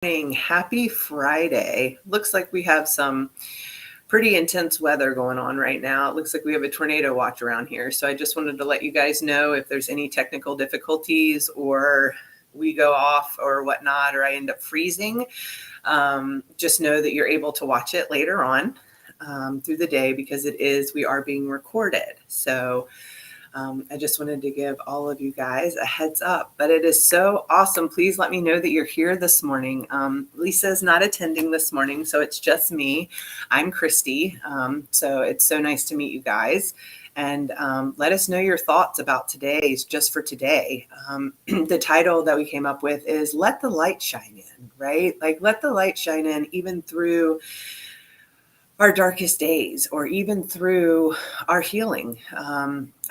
Happy Friday. Looks like we have some pretty intense weather going on right now. It looks like we have a tornado watch around here. So I just wanted to let you guys know if there's any technical difficulties or we go off or whatnot, or I end up freezing. Just know that you're able to watch it later on through the day because we are being recorded. So I just wanted to give all of you guys a heads up, but it is so awesome. Please let me know that you're here this morning. Lisa's not attending this morning, so it's just me. I'm Christy. So it's so nice to meet you guys. And let us know your thoughts about today's just for today. The title that we came up with is Let the Light Shine In, right? Like let the light shine in even through our darkest days or even through our healing.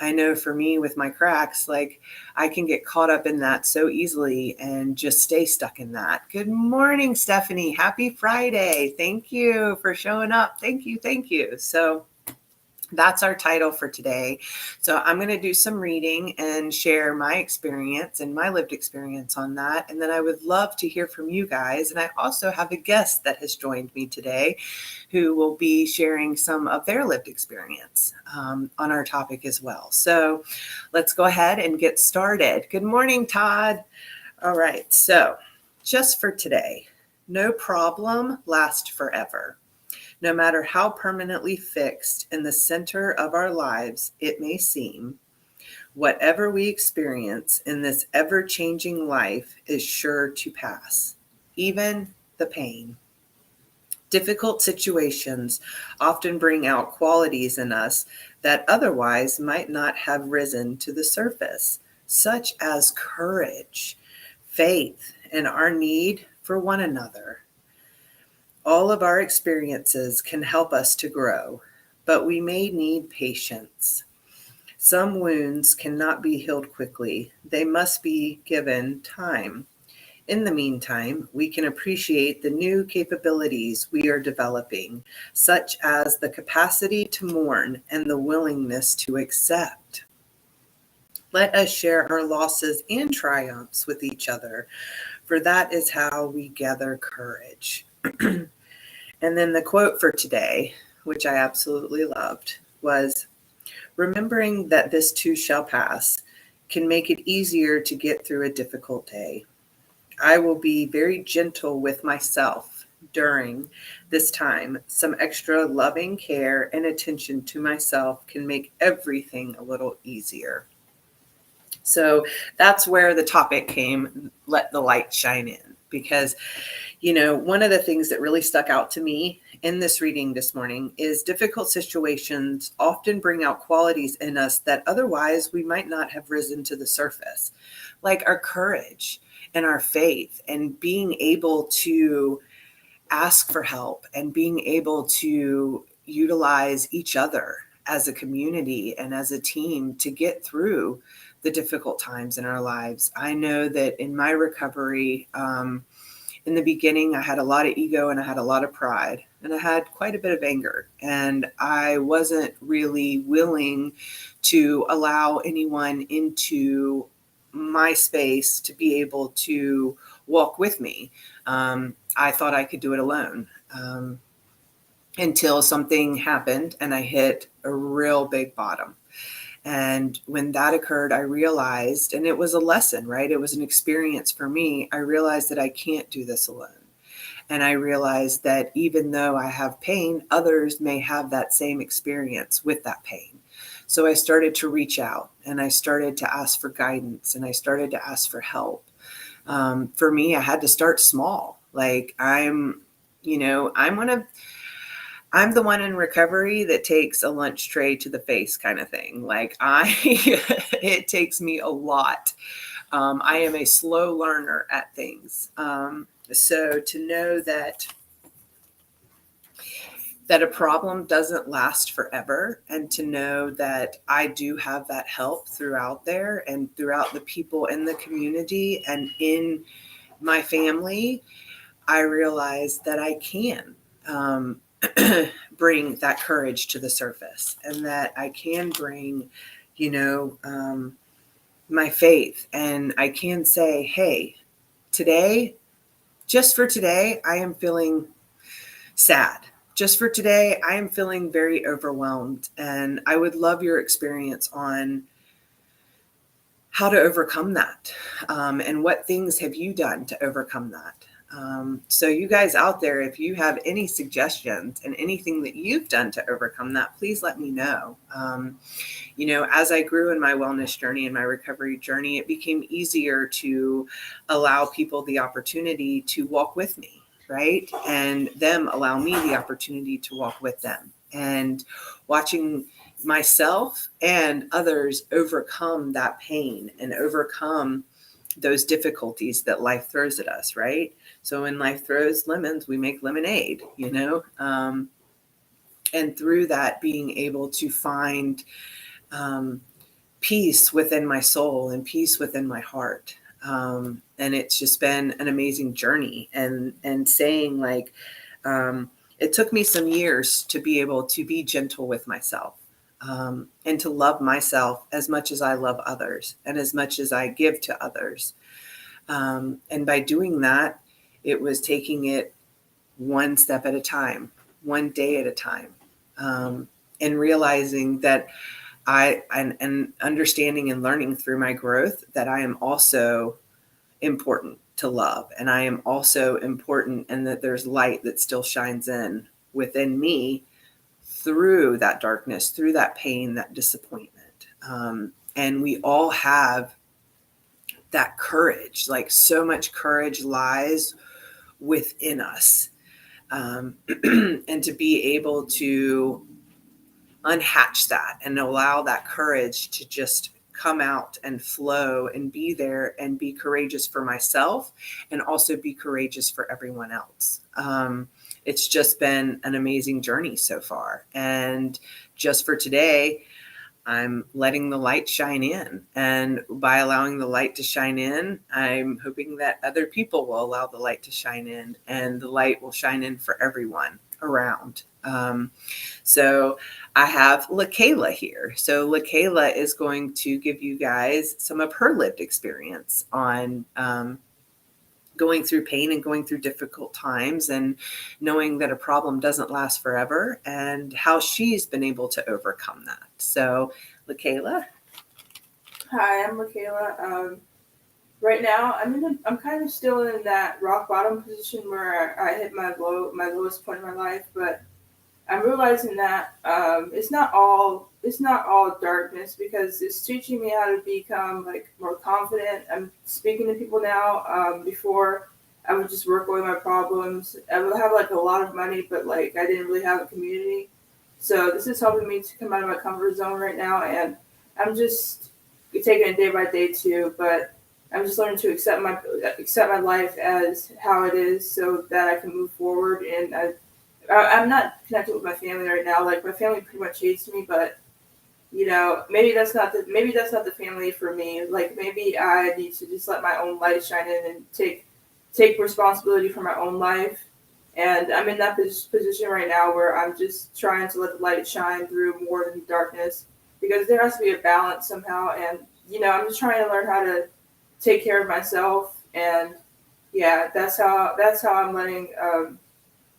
I know for me with my cracks, like I can get caught up in that so easily and just stay stuck in that. Good morning, Stephanie. Happy Friday. Thank you for showing up. Thank you. Thank you. So that's our title for today. So I'm going to do some reading and share my experience and my lived experience on that. And then I would love to hear from you guys. And I also have a guest that has joined me today who will be sharing some of their lived experience on our topic as well. So let's go ahead and get started. Good morning, Todd. All right. So just for today, no problem lasts forever. No matter how permanently fixed in the center of our lives it may seem, whatever we experience in this ever-changing life is sure to pass, even the pain. Difficult situations often bring out qualities in us that otherwise might not have risen to the surface, such as courage, faith, and our need for one another. All of our experiences can help us to grow, but we may need patience. Some wounds cannot be healed quickly. They must be given time. In the meantime, we can appreciate the new capabilities we are developing, such as the capacity to mourn and the willingness to accept. Let us share our losses and triumphs with each other, for that is how we gather courage. And then the quote for today, which I absolutely loved, was, remembering that this too shall pass can make it easier to get through a difficult day. I will be very gentle with myself during this time. Some extra loving care and attention to myself can make everything a little easier. So that's where the topic came, let the light shine in, because one of the things that really stuck out to me in this reading this morning is difficult situations often bring out qualities in us that otherwise we might not have risen to the surface, like our courage and our faith and being able to ask for help and being able to utilize each other as a community and as a team to get through the difficult times in our lives. I know that in my recovery, in the beginning, I had a lot of ego and I had a lot of pride and I had quite a bit of anger. And I wasn't really willing to allow anyone into my space to be able to walk with me. I thought I could do it alone until something happened and I hit a real big bottom. And when that occurred, I realized, and it was a lesson, right? It was an experience for me. I realized that I can't do this alone. And I realized that even though I have pain, others may have that same experience with that pain. So I started to reach out and I started to ask for guidance and I started to ask for help. For me, I had to start small. Like I'm the one in recovery that takes a lunch tray to the face kind of thing. Like it takes me a lot. I am a slow learner at things. So to know that a problem doesn't last forever, and to know that I do have that help throughout there and throughout the people in the community and in my family, I realized that I can. Bring that courage to the surface and that I can bring, my faith and I can say, hey, today just for today, I am feeling sad. Just for today, I am feeling very overwhelmed. And I would love your experience on how to overcome that. And what things have you done to overcome that? So you guys out there, if you have any suggestions and anything that you've done to overcome that, please let me know. As I grew in my wellness journey and my recovery journey, it became easier to allow people the opportunity to walk with me, right? And them allow me the opportunity to walk with them. And watching myself and others overcome that pain and overcome those difficulties that life throws at us, right? So when life throws lemons, we make lemonade, and through that, being able to find peace within my soul and peace within my heart. And it's just been an amazing journey. And saying like, it took me some years to be able to be gentle with myself, and to love myself as much as I love others and as much as I give to others. And by doing that, it was taking it one step at a time, one day at a time, and realizing that and understanding and learning through my growth that I am also important to love, and I am also important, and that there's light that still shines in within me through that darkness, through that pain, that disappointment. And we all have that courage, like so much courage lies within us. And to be able to unhatch that and allow that courage to just come out and flow and be there and be courageous for myself and also be courageous for everyone else. It's just been an amazing journey so far. And just for today, I'm letting the light shine in. And by allowing the light to shine in, I'm hoping that other people will allow the light to shine in, and the light will shine in for everyone around. So I have LaKayla here. So LaKayla is going to give you guys some of her lived experience on going through pain and going through difficult times, and knowing that a problem doesn't last forever, and how she's been able to overcome that. So, LaKayla. Hi, I'm LaKayla. Right now, I'm kind of still in that rock bottom position where I hit my lowest point in my life, but I'm realizing that it's not all darkness, because it's teaching me how to become like more confident. I'm speaking to people now. Before I would just work away my problems. I would have like a lot of money, but like I didn't really have a community. So this is helping me to come out of my comfort zone right now, and I'm just taking it day by day too. But I'm just learning to accept my life as how it is, so that I can move forward. And I'm not connected with my family right now. Like my family pretty much hates me, but maybe that's not the family for me. Like maybe I need to just let my own light shine in and take responsibility for my own life. And I'm in that position right now where I'm just trying to let the light shine through more than the darkness, because there has to be a balance somehow. And I'm just trying to learn how to take care of myself. And yeah, that's how I'm letting.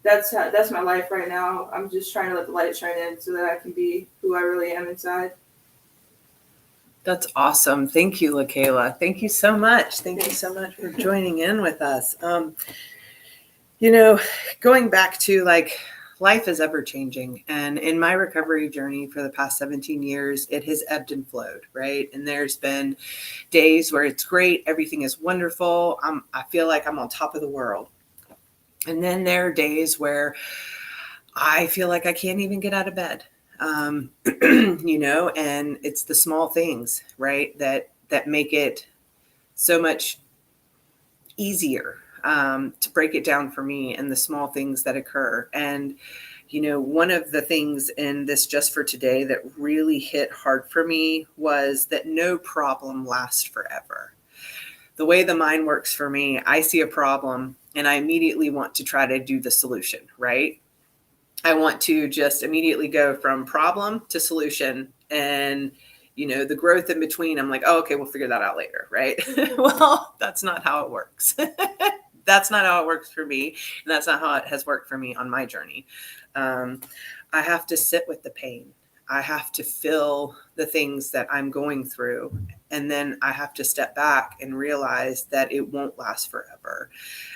That's my life right now. I'm just trying to let the light shine in so that I can be who I really am inside. That's awesome. Thank you, LaKayla. Thank you so much. Thank you so much for joining in with us. Going back to like, life is ever changing. And in my recovery journey for the past 17 years, it has ebbed and flowed, right? And there's been days where it's great. Everything is wonderful. I feel like I'm on top of the world. And then there are days where I feel like I can't even get out of bed. And it's the small things, right, that make it so much easier to break it down for me, and the small things that occur. And, one of the things in this Just for Today that really hit hard for me was that no problem lasts forever. The way the mind works for me, I see a problem and I immediately want to try to do the solution, right? I want to just immediately go from problem to solution, and the growth in between, I'm like, oh, okay, we'll figure that out later, right? Well, that's not how it works. That's not how it works for me. And that's not how it has worked for me on my journey. I have to sit with the pain. I have to feel the things that I'm going through. And then I have to step back and realize that it won't last forever.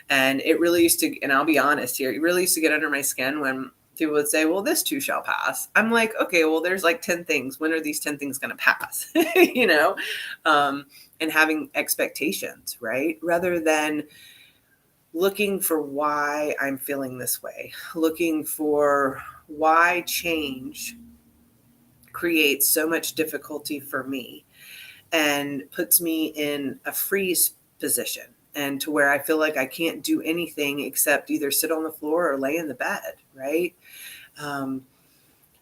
And it really used to, and I'll be honest here, it really used to get under my skin when people would say, well, this too shall pass. I'm like, okay, well, there's like 10 things. When are these 10 things going to pass? You know, and having expectations, right? Rather than looking for why I'm feeling this way, looking for why change creates so much difficulty for me and puts me in a freeze position and to where I feel like I can't do anything except either sit on the floor or lay in the bed, right? And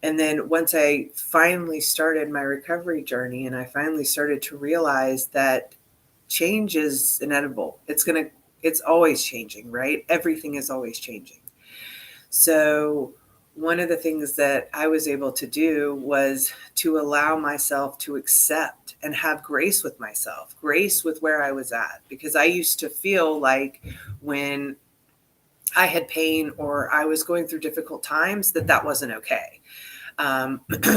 then once I finally started my recovery journey and I finally started to realize that change is inevitable. It's always changing, right? Everything is always changing. So one of the things that I was able to do was to allow myself to accept and have grace with myself, grace with where I was at, because I used to feel like when I had pain or I was going through difficult times that wasn't okay.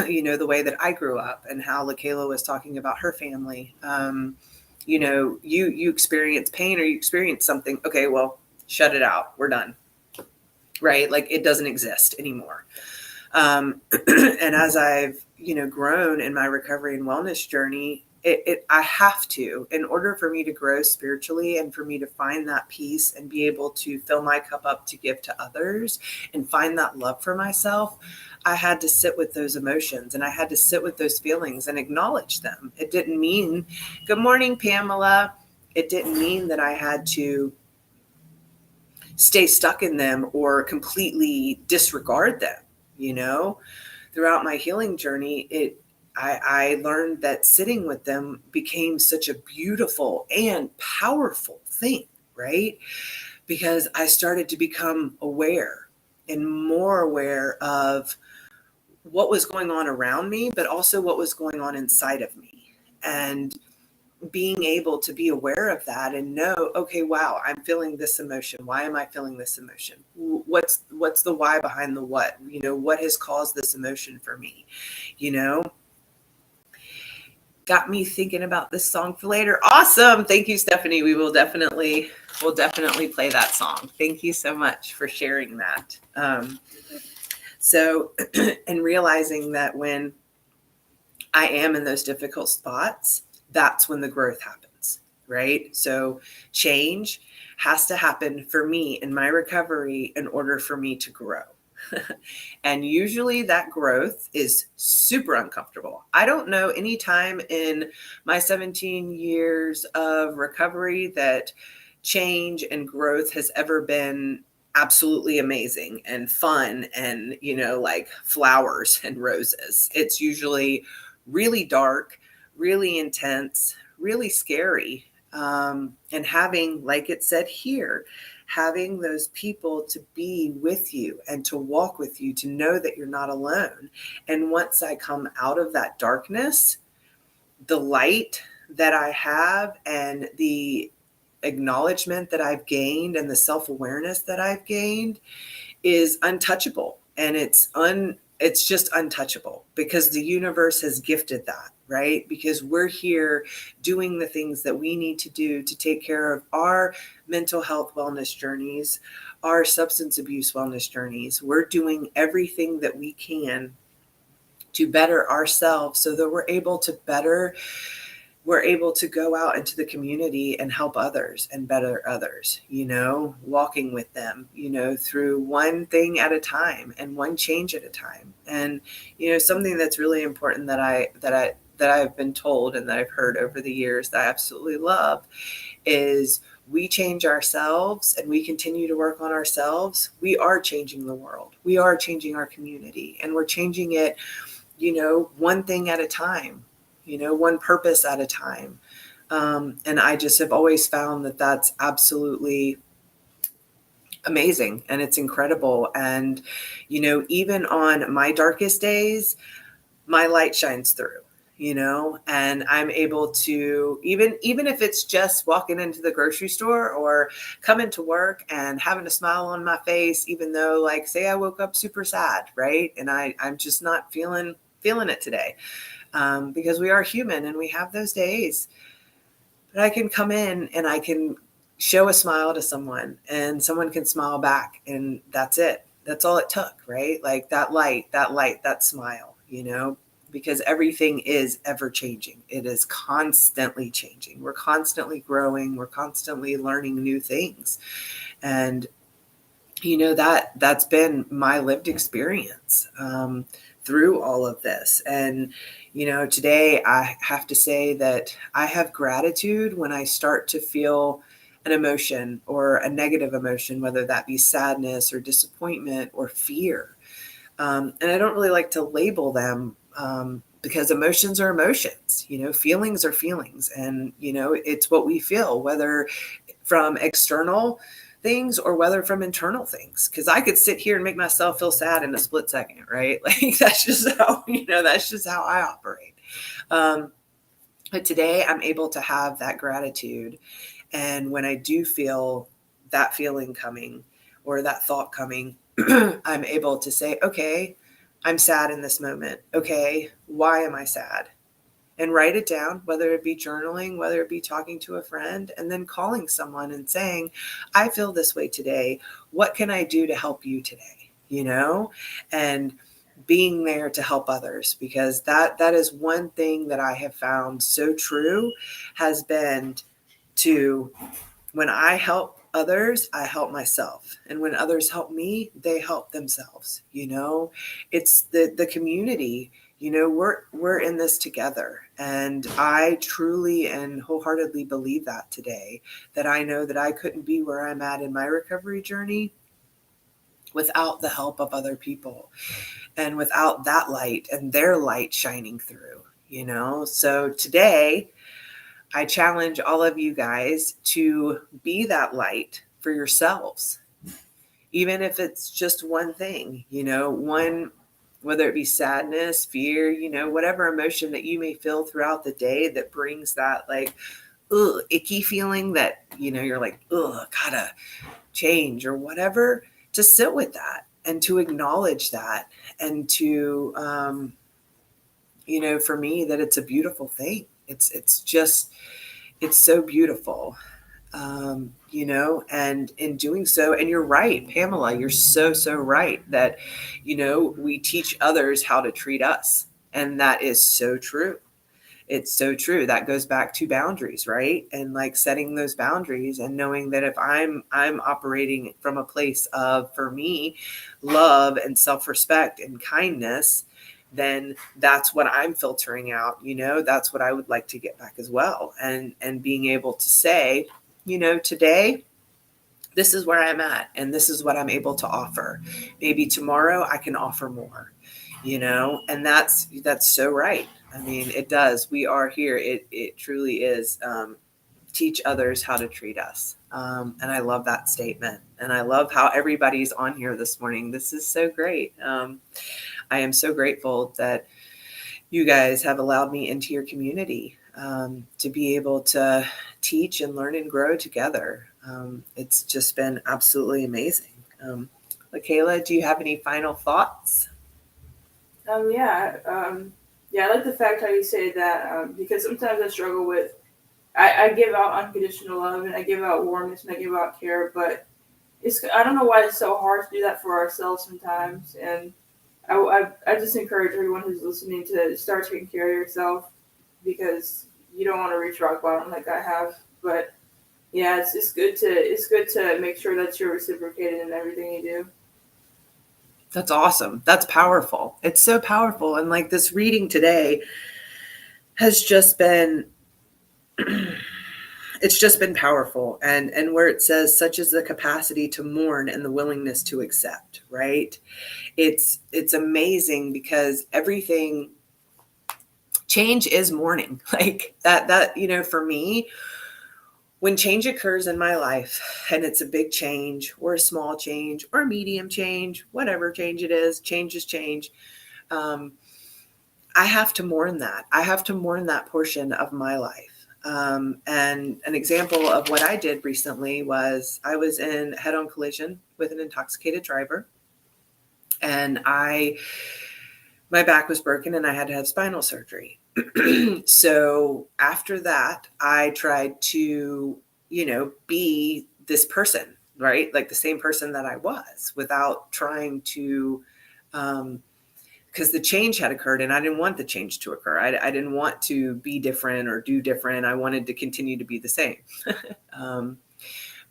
You know, the way that I grew up and how LaKayla was talking about her family. You know, you experience pain or you experience something. Okay, well, shut it out. We're done. Right? Like it doesn't exist anymore. And as I've, you know, grown in my recovery and wellness journey, I have to, in order for me to grow spiritually and for me to find that peace and be able to fill my cup up to give to others and find that love for myself, I had to sit with those emotions and I had to sit with those feelings and acknowledge them. It didn't mean, good morning, Pamela. It didn't mean that I had to stay stuck in them or completely disregard them. You know, throughout my healing journey, I learned that sitting with them became such a beautiful and powerful thing, right? Because I started to become aware and more aware of what was going on around me, but also what was going on inside of me. And being able to be aware of that and know, okay, wow, I'm feeling this emotion. Why am I feeling this emotion? What's the why behind the what? You know, what has caused this emotion for me? You know, got me thinking about this song for later. Awesome. Thank you, Stephanie. We'll definitely play that song. Thank you so much for sharing that. So, and realizing that when I am in those difficult spots, that's when the growth happens, right? So change has to happen for me in my recovery in order for me to grow. And usually that growth is super uncomfortable. I don't know any time in my 17 years of recovery that change and growth has ever been absolutely amazing and fun and, you know, like flowers and roses. It's usually really dark, really intense, really scary. And having, like it said here, having those people to be with you and to walk with you, to know that you're not alone. And once I come out of that darkness, the light that I have and the acknowledgement that I've gained and the self-awareness that I've gained is untouchable. And it's just untouchable because the universe has gifted that, right? Because we're here doing the things that we need to do to take care of our mental health wellness journeys, our substance abuse wellness journeys. We're doing everything that we can to better ourselves so that we're able to go out into the community and help others and better others, you know, walking with them, you know, through one thing at a time and one change at a time. And, you know, something that's really important that I've been told and that I've heard over the years that I absolutely love is we change ourselves and we continue to work on ourselves. We are changing the world. We are changing our community and we're changing it, you know, one thing at a time. You know, one purpose at a time. And I just have always found that that's absolutely amazing and it's incredible. And, you know, even on my darkest days, my light shines through. and I'm able to, even if it's just walking into the grocery store or coming to work and having a smile on my face, even though, like, say I woke up super sad, right? And I'm just not feeling it today, because we are human and we have those days. But I can come in and I can show a smile to someone and someone can smile back, and that's it. That's all it took, right? Like that light, that smile, because everything is ever changing. It is constantly changing. We're constantly growing. We're constantly learning new things. And that's been my lived experience, through all of this. And today I have to say that I have gratitude when I start to feel an emotion or a negative emotion, whether that be sadness or disappointment or fear. And I don't really like to label them, because emotions are emotions. Feelings are feelings, and it's what we feel, whether from external things or whether from internal things. Because I could sit here and make myself feel sad in a split second, right? Like that's just how I operate. But today I'm able to have that gratitude, and when I do feel that feeling coming or that thought coming, I'm able to say, okay, I'm sad in this moment. Okay, why am I sad? And write it down, whether it be journaling, whether it be talking to a friend, and then calling someone and saying, I feel this way today. What can I do to help you today? And being there to help others, because that is one thing that I have found so true, has been to, when I help others, I help myself. And when others help me, they help themselves. It's the community. We're in this together. And I truly and wholeheartedly believe that today, that I know that I couldn't be where I'm at in my recovery journey without the help of other people and without that light and their light shining through. So today, I challenge all of you guys to be that light for yourselves, even if it's just one thing, whether it be sadness, fear, whatever emotion that you may feel throughout the day that brings that, like, icky feeling that, you're like, gotta change or whatever, to sit with that and to acknowledge that, and to, for me, that it's a beautiful thing. It's so beautiful, and in doing so, and you're right, Pamela, you're so, so right that, we teach others how to treat us. And that is so true. It's so true. That goes back to boundaries, right? And like setting those boundaries and knowing that if I'm operating from a place of, for me, love and self-respect and kindness, then that's what I'm filtering out. That's what I would like to get back as well. And being able to say, today, this is where I'm at and this is what I'm able to offer. Maybe tomorrow I can offer more, and that's so right. I mean, it does. We are here. It truly is, teach others how to treat us. And I love that statement. And I love how everybody's on here this morning. This is so great. I am so grateful that you guys have allowed me into your community, to be able to teach and learn and grow together. It's just been absolutely amazing. Kayla, do you have any final thoughts? Yeah. Yeah, I like the fact how you say that, because sometimes I struggle with, I give out unconditional love and I give out warmness and I give out care, but I don't know why it's so hard to do that for ourselves sometimes. And I just encourage everyone who's listening to start taking care of yourself, because you don't want to reach rock bottom like I have. But yeah, it's good to make sure that you're reciprocated in everything you do. That's awesome. That's powerful. It's so powerful. And like this reading today has just been, it's just been powerful. And where it says, such is the capacity to mourn and the willingness to accept, right? It's amazing, because everything, change is mourning. Like that, for me, when change occurs in my life, and it's a big change or a small change or a medium change, whatever change it is, change is change. I have to mourn that. I have to mourn that portion of my life. And an example of what I did recently was I was in head-on collision with an intoxicated driver, and my back was broken and I had to have spinal surgery. So after that, I tried to, be this person, right? Like the same person that I was, without trying to, because the change had occurred and I didn't want the change to occur. I didn't want to be different or do different. I wanted to continue to be the same. um,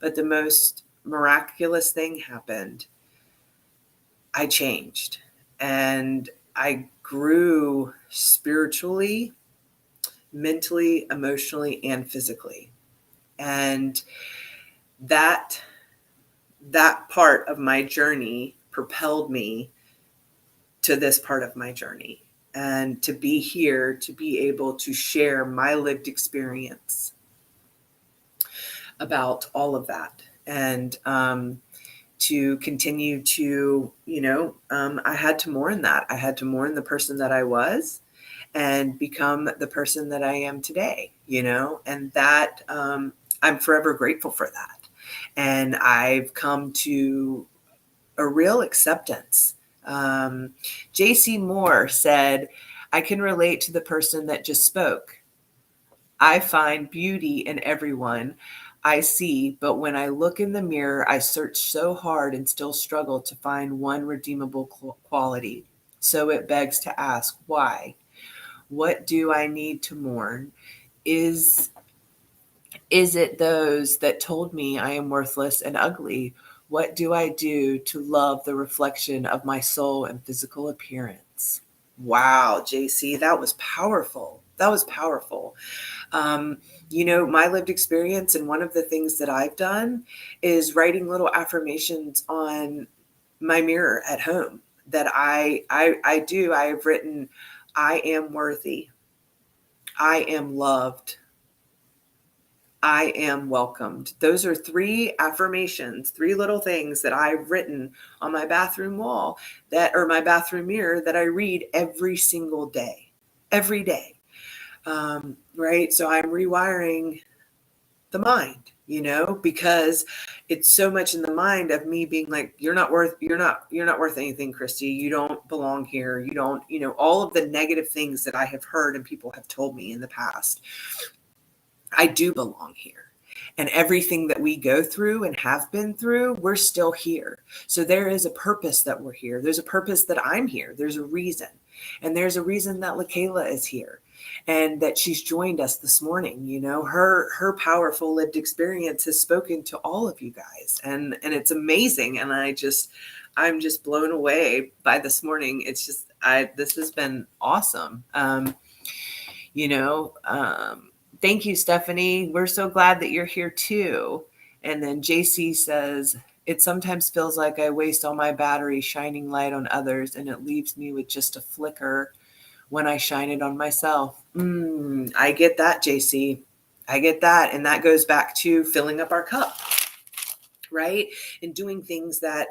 but the most miraculous thing happened. I changed and I grew spiritually, mentally, emotionally, and physically. And that part of my journey propelled me to this part of my journey, and to be here, to be able to share my lived experience about all of that. And to continue to, I had to mourn that. I had to mourn the person that I was and become the person that I am today, and that I'm forever grateful for that. And I've come to a real acceptance. JC Moore said, I can relate to the person that just spoke. I find beauty in everyone I see, but when I look in the mirror, I search so hard and still struggle to find one redeemable quality. So it begs to ask, why? What do I need to mourn? Is it those that told me I am worthless and ugly? What do I do to love the reflection of my soul and physical appearance? Wow, JC, that was powerful. That was powerful. My lived experience, and one of the things that I've done is writing little affirmations on my mirror at home that I do. I have written, I am worthy. I am loved. I am welcomed. Those are 3 affirmations, 3 little things that I've written on my bathroom wall or my bathroom mirror that I read every single day, every day. Right. So I'm rewiring the mind, because it's so much in the mind of me being like, you're not worth anything, Christy. You don't belong here. You don't, all of the negative things that I have heard and people have told me in the past. I do belong here. And everything that we go through and have been through, we're still here. So there is a purpose that we're here. There's a purpose that I'm here. There's a reason. And there's a reason that LaKayla is here and that she's joined us this morning. Her powerful lived experience has spoken to all of you guys. And it's amazing. And I'm just blown away by this morning. It's just, this has been awesome. Thank you, Stephanie. We're so glad that you're here too. And then JC says, it sometimes feels like I waste all my battery shining light on others and it leaves me with just a flicker when I shine it on myself. I get that, JC. I get that. And that goes back to filling up our cup, right? And doing things that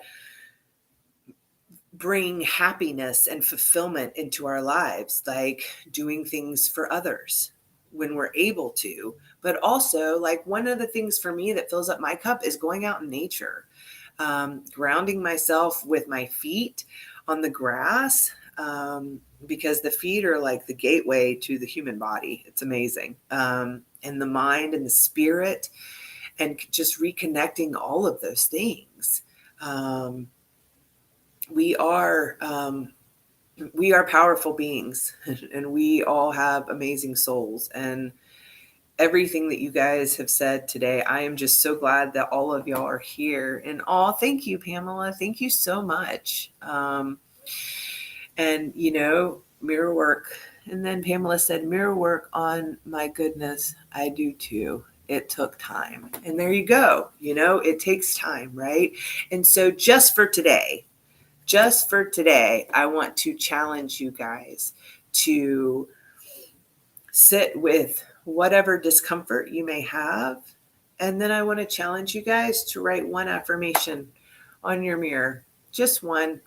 bring happiness and fulfillment into our lives, like doing things for others when we're able to. But also, like, one of the things for me that fills up my cup is going out in nature, grounding myself with my feet on the grass, because the feet are like the gateway to the human body. It's amazing. And the mind and the spirit, and just reconnecting all of those things. We are powerful beings, and we all have amazing souls. And everything that you guys have said today, I am just so glad that all of y'all are here. And thank you, Pamela. Thank you so much. And mirror work. And then Pamela said, mirror work on my goodness. I do too. It took time. And there you go. It takes time, right? And so just for today, I want to challenge you guys to sit with whatever discomfort you may have. And then I want to challenge you guys to write one affirmation on your mirror. Just one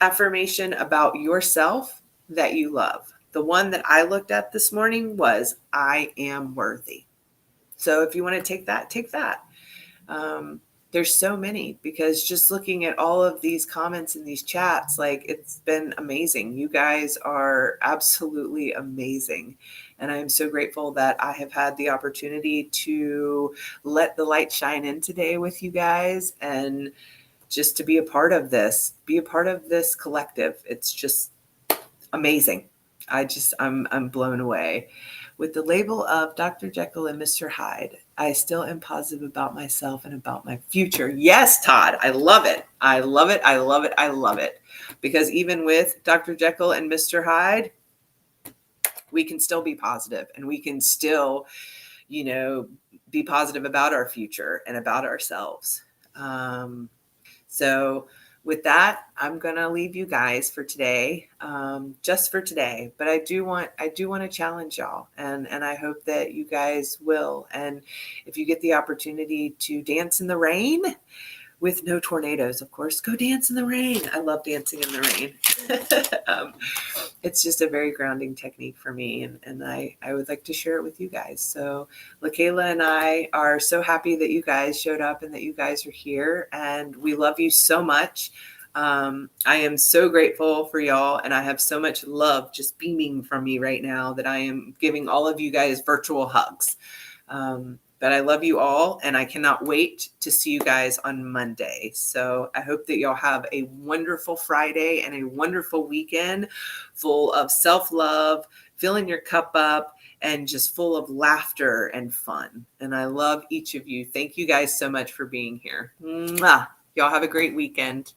affirmation about yourself that you love. The one that I looked at this morning was I am worthy. So if you want to take that, take that. There's so many, because just looking at all of these comments in these chats, like, it's been amazing. You guys are absolutely amazing. And I'm so grateful that I have had the opportunity to let the light shine in today with you guys, and just to be a part of this, collective. It's just amazing. I'm blown away. With the label of Dr. Jekyll and Mr. Hyde, I still am positive about myself and about my future. Yes, Todd, I love it. I love it. I love it. I love it. Because even with Dr. Jekyll and Mr. Hyde, we can still be positive, and we can still, be positive about our future and about ourselves. So with that, I'm going to leave you guys for today, just for today. But I do want to challenge y'all, and I hope that you guys will. And if you get the opportunity to dance in the rain, with no tornadoes, of course, go dance in the rain. I love dancing in the rain. It's just a very grounding technique for me, and I would like to share it with you guys. So LaKayla and I are so happy that you guys showed up and that you guys are here, and we love you so much. I am so grateful for y'all, and I have so much love just beaming from me right now that I am giving all of you guys virtual hugs. But I love you all, and I cannot wait to see you guys on Monday. So I hope that y'all have a wonderful Friday and a wonderful weekend full of self-love, filling your cup up, and just full of laughter and fun. And I love each of you. Thank you guys so much for being here. Mwah. Y'all have a great weekend.